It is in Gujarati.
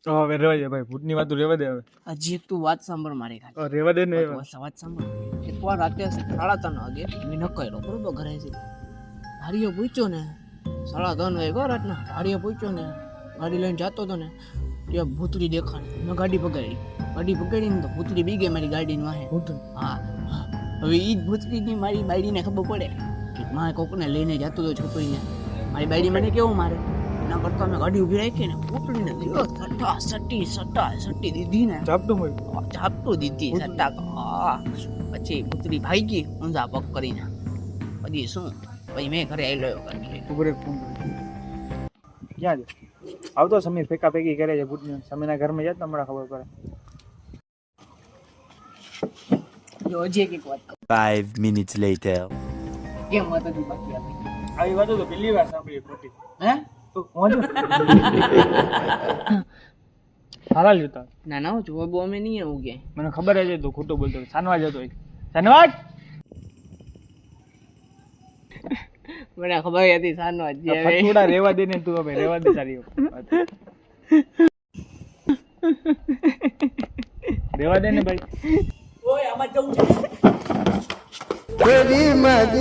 હવે રેવા દે ભાઈ, ભૂતની વાત રેવા દે હવે. હજી એક તું વાત સાંભળ મારી ખાલી. રેવા દે ને. વાત સાંભળ. એકવાર રાતે 3:30 વાગે મેં નકાયરો બરોબર ઘરે છે. હારીઓ પૂછ્યો ને 3:30 વાગે ઘર રાતના હારીઓ પૂછ્યો ને ગાડી લઈને જતો હતો ને ત્યાં ભૂતડી દેખાણી. મેં ગાડી પકડીને તો ભૂતડી બી ગઈ મારી ગાડીની વાહે. હા હવે ઈ જ ભૂતડીની મારી બાયડીને ખબર પડે કે મારે કોકને લઈને જતો હતો છોકરીને. મારી બાયડી મને કેવું મારે એના કરતા મેં ગાડી ઊભી રાખી ને ભૂતડીને દીધો સટ્ટી દીધી ને ઝાપટું દીધી સટ્ટા. પછી ભૂતડી ભાઈ ગઈ ઊંઝા પગ કરીને. પછી શું પછી મેં ઘરે આવી લ્યો ક્યાં છે આવતો સમીર ફેંકા ફેંકી કરે છે ભૂતની. સમીરના ઘરમાં જાય તો હમણાં ખબર પડે. જો હજી એક વાત કહું. 5 minutes later. કેમ વાત હતી બાકી આપી આવી વાતો તો પહેલી વાર સાંભળી ખોટી. હે તો વાંધો હારા લેતા ના ના જવાબ અમે નહીં આવું કે મને ખબર જ તો ખોટું બોલતો સાનવા જતો હોય. સાનવાજ મને ખબર હતી સાનો જ થોડા રેવા દે ને તું. હવે રેવા દે તારી વાત. રેવા દે ને ભાઈ. ઓય આમાં જવું છે. Very much.